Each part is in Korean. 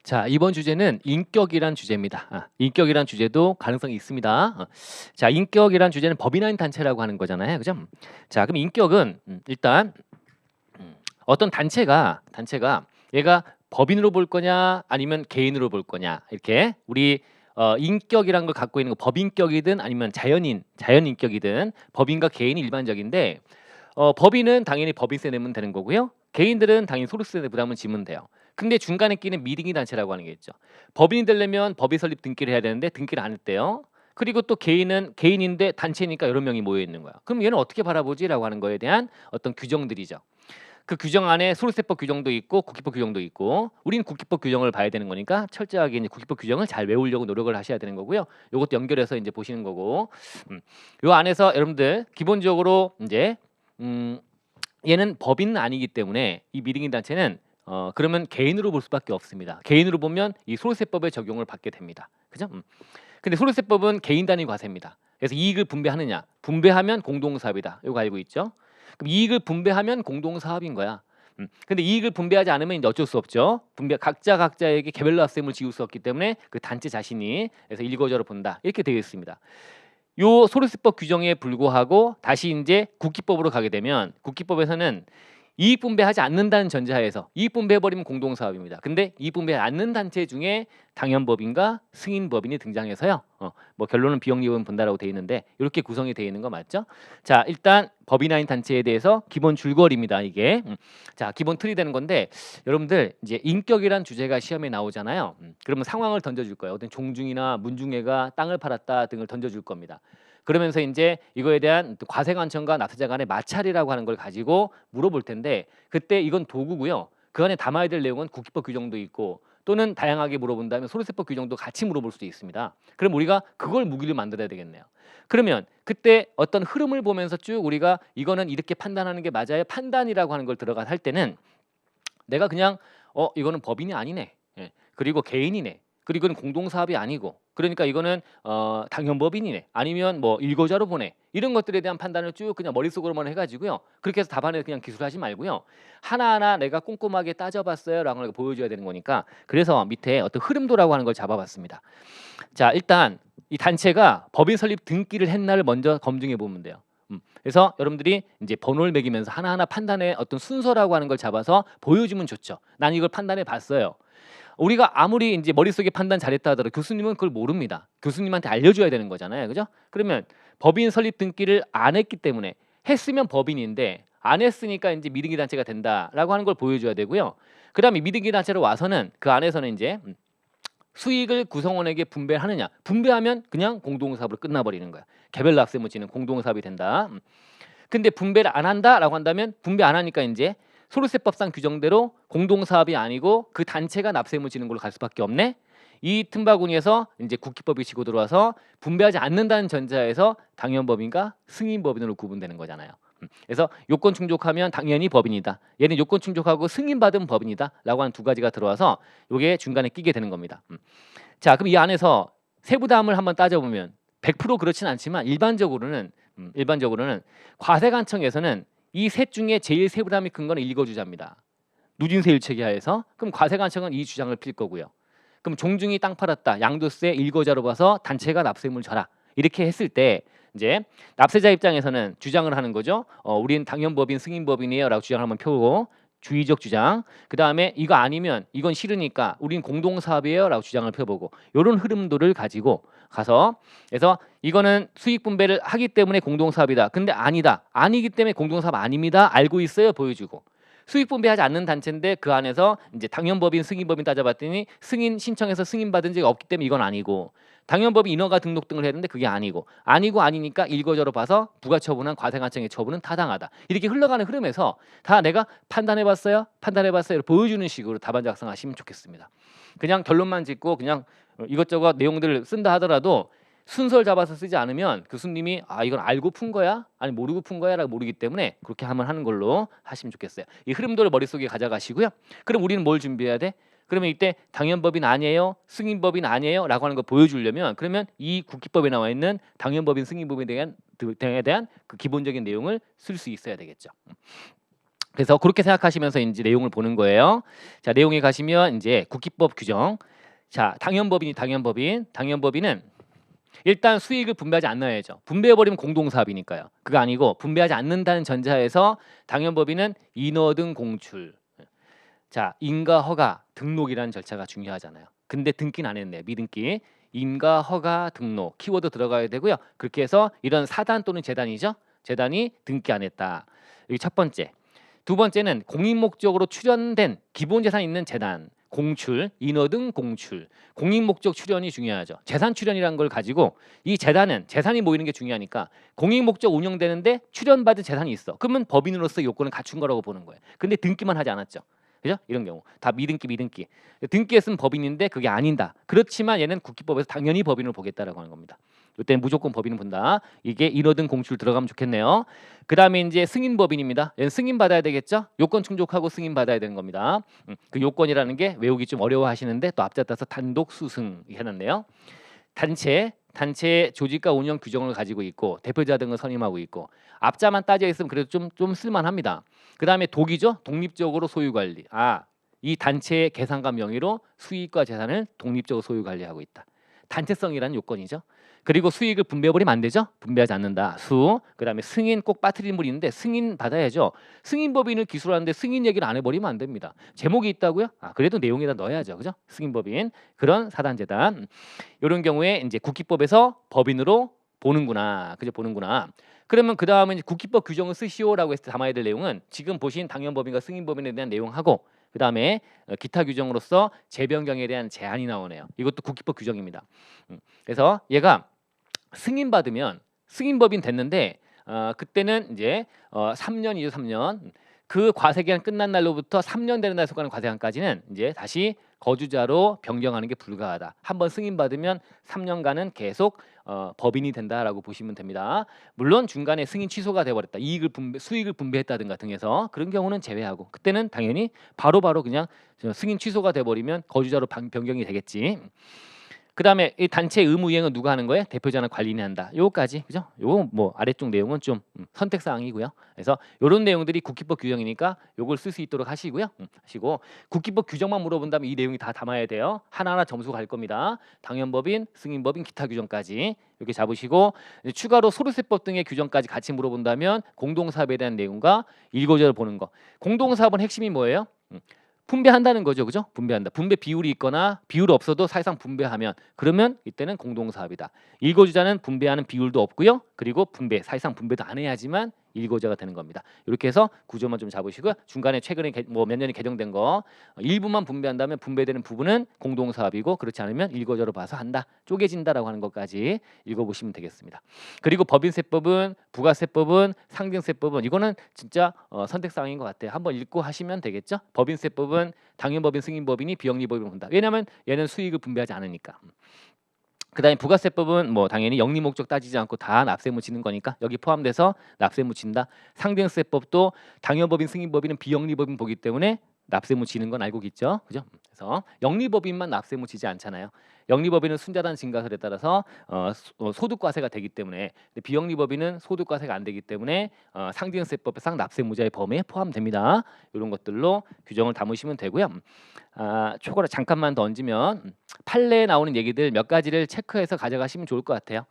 자, 이번 주제는 인격이란 주제입니다. 인격이란 주제도 가능성이 있습니다. 자, 인격이란 주제는 법인 아닌 단체라고 하는 거잖아요. 그죠? 자, 그럼 인격은 일단 어떤 단체가 얘가 법인으로 볼 거냐 아니면 개인으로 볼 거냐 이렇게 우리 인격이란 걸 갖고 있는 거 법인격이든 아니면 자연인격이든 법인과 개인이 일반적인데 법인은 당연히 법인세 내면 되는 거고요. 개인들은 당연히 소득세 부담은 지면 돼요. 근데 중간에 끼는 미등기 단체라고 하는 게 있죠. 법인이 되려면 법인 설립 등기를 해야 되는데 등기를 안 했대요. 그리고 또 개인은 개인인데 단체니까 여러 명이 모여 있는 거야. 그럼 얘는 어떻게 바라보지라고 하는 거에 대한 어떤 규정들이죠. 그 규정 안에 소득세법 규정도 있고 국기법 규정도 있고 우리는 국기법 규정을 봐야 되는 거니까 철저하게 이제 국기법 규정을 잘 외우려고 노력을 하셔야 되는 거고요. 요것도 연결해서 이제 보시는 거고 요 안에서 여러분들 기본적으로 이제 얘는 법인은 아니기 때문에 이 미등기 단체는 그러면 개인으로 볼 수밖에 없습니다. 개인으로 보면 이 소득세법의 적용을 받게 됩니다. 그죠? 근데 소득세법은 개인 단위 과세입니다. 그래서 이익을 분배하느냐? 분배하면 공동사업이다. 이거 알고 있죠? 그럼 이익을 분배하면 공동사업인 거야. 근데 이익을 분배하지 않으면 이제 어쩔 수 없죠. 각자에게 개별로 납세금을 지울 수 없기 때문에 그 단체 자신이 그래서 일거저로 본다. 이렇게 되어 있습니다. 요 소득세법 규정에 불구하고 다시 이제 국기법으로 가게 되면 국기법에서는 이익 분배하지 않는다는 전제하에서 이익 분배해버리면 공동사업입니다. 근데 이익 분배하지 않는 단체 중에 당연법인과 승인법인이 등장해서요. 뭐 결론은 비영리법인 본다라고 돼 있는데 이렇게 구성이 돼 있는 거 맞죠? 자, 일단 법인 아닌 단체에 대해서 기본 줄거리입니다. 이게 자 기본 틀이 되는 건데 여러분들 이제 인격이란 주제가 시험에 나오잖아요. 그러면 상황을 던져줄 거예요. 어떤 종중이나 문중애가 땅을 팔았다 등을 던져줄 겁니다. 그러면서 이제 이거에 대한 과세관청과 납세자 간의 마찰이라고 하는 걸 가지고 물어볼 텐데 그때 이건 도구고요. 그 안에 담아야 될 내용은 국기법 규정도 있고 또는 다양하게 물어본다면 소득세법 규정도 같이 물어볼 수도 있습니다. 그럼 우리가 그걸 무기를 만들어야 되겠네요. 그러면 그때 어떤 흐름을 보면서 쭉 우리가 이거는 이렇게 판단하는 게 맞아요. 판단이라고 하는 걸 들어가 할 때는 내가 그냥 이거는 법인이 아니네. 예. 그리고 개인이네. 그리고 이건 공동사업이 아니고 그러니까 이거는 당연법인이네 아니면 뭐 일거자로 보내 이런 것들에 대한 판단을 쭉 그냥 머릿속으로만 해가지고요 그렇게 해서 답안에 그냥 기술하지 말고요 하나하나 내가 꼼꼼하게 따져봤어요 라고 하는 걸 보여줘야 되는 거니까 그래서 밑에 어떤 흐름도라고 하는 걸 잡아봤습니다. 자 일단 이 단체가 법인 설립 등기를 했나를 먼저 검증해 보면 돼요. 그래서 여러분들이 이제 번호를 매기면서 하나하나 판단의 어떤 순서라고 하는 걸 잡아서 보여주면 좋죠. 난 이걸 판단해 봤어요. 우리가 아무리 이제 머릿속에 판단 잘했다 하더라도 교수님은 그걸 모릅니다. 교수님한테 알려줘야 되는 거잖아요. 그죠? 그러면 법인 설립 등기를 안 했기 때문에 했으면 법인인데 안 했으니까 이제 미등기 단체가 된다라고 하는 걸 보여줘야 되고요. 그다음에 미등기 단체로 와서는 그 안에서는 이제 수익을 구성원에게 분배하느냐. 분배하면 그냥 공동사업으로 끝나버리는 거야. 개별 납세무 지는 공동사업이 된다. 근데 분배를 안 한다라고 한다면 분배 안 하니까 이제 소득세법상 규정대로 공동사업이 아니고 그 단체가 납세금을 지는 걸로 갈 수밖에 없네. 이 틈바구니에서 이제 국기법이 치고 들어와서 분배하지 않는다는 전제하에서 당연법인과 승인법인으로 구분되는 거잖아요. 그래서 요건 충족하면 당연히 법인이다. 얘는 요건 충족하고 승인받은 법인이다라고 하는 두 가지가 들어와서 요게 중간에 끼게 되는 겁니다. 자, 그럼 이 안에서 세부담을 한번 따져보면 100% 그렇진 않지만 일반적으로는 과세관청에서는 이 셋 중에 제일 세부담이 큰 거는 일거주자입니다. 누진세 일체계 하에서 그럼 과세관청은 이 주장을 필 거고요. 그럼 종중이 땅 팔았다. 양도세 일거자로 봐서 단체가 납세금을 줘라. 이렇게 했을 때 이제 납세자 입장에서는 주장을 하는 거죠. 우리는 당연법인 승인법인이에요라고 주장을 한번 펴고 주의적 주장. 그 다음에 이거 아니면 이건 싫으니까 우린 공동사업이에요라고 주장을 펴보고 이런 흐름도를 가지고 가서 그래서 이거는 수익 분배를 하기 때문에 공동사업이다. 근데 아니다. 아니기 때문에 공동사업 아닙니다. 알고 있어요. 보여주고. 수익 분배하지 않는 단체인데 그 안에서 이제 당연법인 승인법인 따져봤더니 승인 신청해서 승인받은 적이 없기 때문에 이건 아니고 당연법인 인허가 등록 등을 했는데 그게 아니고 아니니까 일거저로 봐서 부가처분한 과세관청의 처분은 타당하다. 이렇게 흘러가는 흐름에서 다 내가 판단해봤어요 보여주는 식으로 답안 작성하시면 좋겠습니다. 그냥 결론만 짓고 그냥 이것저것 내용들을 쓴다 하더라도 순서를 잡아서 쓰지 않으면 교수님이 이건 알고 푼 거야? 아니 모르고 푼 거야? 라고 모르기 때문에 그렇게 한번 하는 걸로 하시면 좋겠어요. 이 흐름도를 머릿속에 가져가시고요. 그럼 우리는 뭘 준비해야 돼? 그러면 이때 당연법인 아니에요? 승인법인 아니에요? 라고 하는 거 보여주려면 그러면 이 국기법에 나와 있는 당연법인 승인법인에 대한 그 기본적인 내용을 쓸 수 있어야 되겠죠. 그래서 그렇게 생각하시면서 이제 내용을 보는 거예요. 자, 내용에 가시면 이제 국기법 규정. 자, 당연법인은 일단 수익을 분배하지 않아야죠. 분배해버리면 공동사업이니까요. 그거 아니고 분배하지 않는다는 전제하에서 당연법인은 인허 등 공출. 자, 인가 허가 등록이라는 절차가 중요하잖아요. 근데 등기는 안 했네. 미등기. 인가 허가 등록 키워드 들어가야 되고요. 그렇게 해서 이런 사단 또는 재단이죠. 재단이 등기 안 했다. 여기 첫 번째. 두 번째는 공익 목적으로 출연된 기본 재산 있는 재단 공출, 인허 등 공출, 공익 목적 출연이 중요하죠. 재산 출연이라는 걸 가지고 이 재단은 재산이 모이는 게 중요하니까 공익 목적 운영되는데 출연받은 재산이 있어. 그러면 법인으로서 요건을 갖춘 거라고 보는 거예요. 근데 등기만 하지 않았죠. 그죠? 이런 경우 다 미등기. 등기했으면 법인인데 그게 아닌다. 그렇지만 얘는 국기법에서 당연히 법인을 보겠다라고 하는 겁니다. 이때는 무조건 법인을 본다. 이게 인허 등 공출 들어가면 좋겠네요. 그 다음에 이제 승인법인입니다. 얘는 승인 받아야 되겠죠? 요건 충족하고 승인 받아야 되는 겁니다. 그 요건이라는 게 외우기 좀 어려워하시는데 또 앞잡아서 단독 수승 해놨네요. 단체 조직과 운영 규정을 가지고 있고 대표자 등을 선임하고 있고 앞자만 따져 있으면 그래도 좀 쓸만합니다. 그 다음에 독이죠. 독립적으로 소유 관리. 이 단체의 계산과 명의로 수익과 재산을 독립적으로 소유 관리하고 있다. 단체성이라는 요건이죠. 그리고 수익을 분배해버리면 안 되죠. 분배하지 않는다. 그 다음에 승인 꼭 빠뜨리는 분이 있는데 승인 받아야죠. 승인법인을 기술하는데 승인 얘기를 안 해버리면 안 됩니다. 제목이 있다고요? 그래도 내용에다 넣어야죠. 그죠? 승인법인 그런 사단재단 이런 경우에 이제 국기법에서 법인으로 보는구나. 그죠? 보는구나. 그러면 그 다음에 국기법 규정을 쓰시오라고 해서 담아야 될 내용은 지금 보신 당연법인과 승인법인에 대한 내용하고 그 다음에 기타 규정으로서 재변경에 대한 제한이 나오네요. 이것도 국기법 규정입니다. 그래서 얘가 승인받으면 승인법인 됐는데 그때는 이제 3년이죠. 3년. 그 과세기간 끝난 날로부터 3년 되는 날 속하는 과세기간까지는 이제 다시 거주자로 변경하는 게 불가하다. 한번 승인받으면 3년간은 계속 법인이 된다라고 보시면 됩니다. 물론 중간에 승인 취소가 돼버렸다. 수익을 분배했다든가 등해서 그런 경우는 제외하고 그때는 당연히 바로바로 그냥 승인 취소가 돼버리면 거주자로 변경이 되겠지. 그 다음에 이 단체 의무 이행은 누가 하는 거예요? 대표자나 관리인이 한다. 요거까지 그죠? 요거 뭐 아래쪽 내용은 좀 선택 사항이고요. 그래서 요런 내용들이 국기법 규정이니까 요걸 쓸 수 있도록 하시고요. 하시고 국기법 규정만 물어본다면 이 내용이 다 담아야 돼요. 하나하나 점수 갈 겁니다. 당연법인, 승인법인, 기타 규정까지 이렇게 잡으시고 추가로 소득세법 등의 규정까지 같이 물어본다면 공동사업에 대한 내용과 일거절을 보는 거. 공동사업은 핵심이 뭐예요? 분배한다는 거죠. 그죠? 분배한다. 분배 비율이 있거나 비율 없어도 사실상 분배하면 그러면 이때는 공동사업이다. 일거주자는 분배하는 비율도 없고요. 그리고 사실상 분배도 안 해야지만 일거주자가 되는 겁니다. 이렇게 해서 구조만 좀 잡으시고요. 중간에 최근에 뭐 몇 년이 개정된 거 일부만 분배한다면 분배되는 부분은 공동사업이고 그렇지 않으면 일거주자로 봐서 한다. 쪼개진다라고 하는 것까지 읽어보시면 되겠습니다. 그리고 법인세법은 부가세법은 상증세법은 이거는 진짜 선택사항인 것 같아요. 한번 읽고 하시면 되겠죠. 법인세법은 당연법인 승인법인이 비영리법인을 본다. 왜냐하면 얘는 수익을 분배하지 않으니까. 그다음에 부가세법은 뭐 당연히 영리 목적 따지지 않고 다 납세 묻히는 거니까 여기 포함돼서 납세 묻힌다. 상증세법도 당연법인 승인법인은 비영리법인 보기 때문에 납세 묻히는 건 알고 있죠. 그죠? 그래서 영리법인만 납세 묻히지 않잖아요. 영리법인은 순자산 증가설에 따라서 소득과세가 되기 때문에 비영리법인은 소득과세가 안 되기 때문에 상증세법상 납세 무자의 범위에 포함됩니다. 이런 것들로 규정을 담으시면 되고요. 초고를 잠깐만 더 얹으면 판례에 나오는 얘기들 몇 가지를 체크해서 가져가시면 좋을 것 같아요.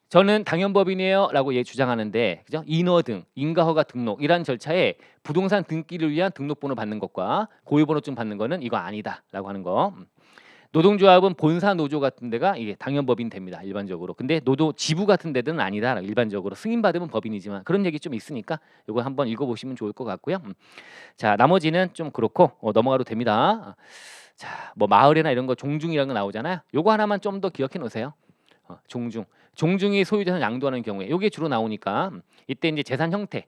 저는 당연법인이에요라고 주장하는데, 그죠? 인허 등, 인가허가 등록 이란 절차에 부동산 등기를 위한 등록번호 받는 것과 고유번호증 받는 거는 이거 아니다라고 하는 거. 노동조합은 본사 노조 같은 데가 이게 당연법인 됩니다. 일반적으로. 근데 지부 같은 데는 아니다. 일반적으로 승인받으면 법인이지만 그런 얘기 좀 있으니까 이거 한번 읽어보시면 좋을 것 같고요. 자, 나머지는 좀 그렇고 넘어가도 됩니다. 자, 뭐 마을이나 이런 거 종중이라는 거 나오잖아요. 요거 하나만 좀 더 기억해 놓으세요. 종중이 소유재산 양도하는 경우에 이게 주로 나오니까 이때 이제 재산 형태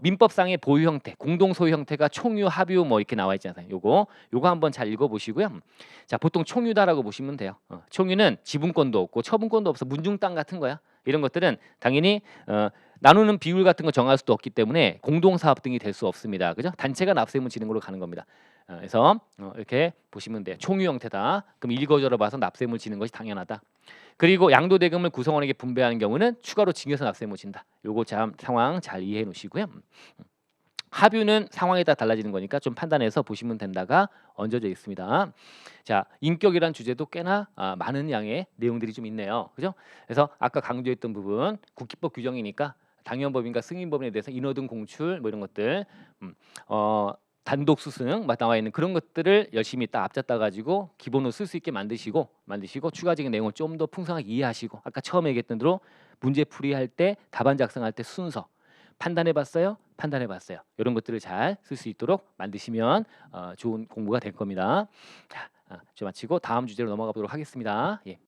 민법상의 보유 형태, 공동 소유 형태가 총유, 합유 뭐 이렇게 나와 있잖아요. 요거 한번 잘 읽어보시고요. 자, 보통 총유다라고 보시면 돼요. 총유는 지분권도 없고 처분권도 없어 문중 땅 같은 거야. 이런 것들은 당연히 나누는 비율 같은 거 정할 수도 없기 때문에 공동사업 등이 될 수 없습니다. 그죠? 단체가 납세문 지는 걸로 가는 겁니다. 그래서 이렇게 보시면 돼요. 총유 형태다. 그럼 일거저로 봐서 납세물 지는 것이 당연하다. 그리고 양도대금을 구성원에게 분배하는 경우는 추가로 징여서 납세물 진다. 요거 상황 잘 이해해 놓으시고요. 하뷰는 상황에 따라 달라지는 거니까 좀 판단해서 보시면 된다가 얹어져 있습니다. 자, 인격이란 주제도 꽤나 많은 양의 내용들이 좀 있네요. 그죠? 그래서 아까 강조했던 부분 국기법 규정이니까 당연법인과 승인법인에 대해서 인허등 공출 뭐 이런 것들 단독 수승 나와 있는 그런 것들을 열심히 딱 앞잡다 가지고 기본으로 쓸 수 있게 만드시고 추가적인 내용을 좀 더 풍성하게 이해하시고 아까 처음에 얘기했던 대로 문제 풀이할 때 답안 작성할 때 순서 판단해봤어요? 판단해봤어요. 이런 것들을 잘 쓸 수 있도록 만드시면 좋은 공부가 될 겁니다. 자, 좀 마치고 다음 주제로 넘어가 보도록 하겠습니다. 예.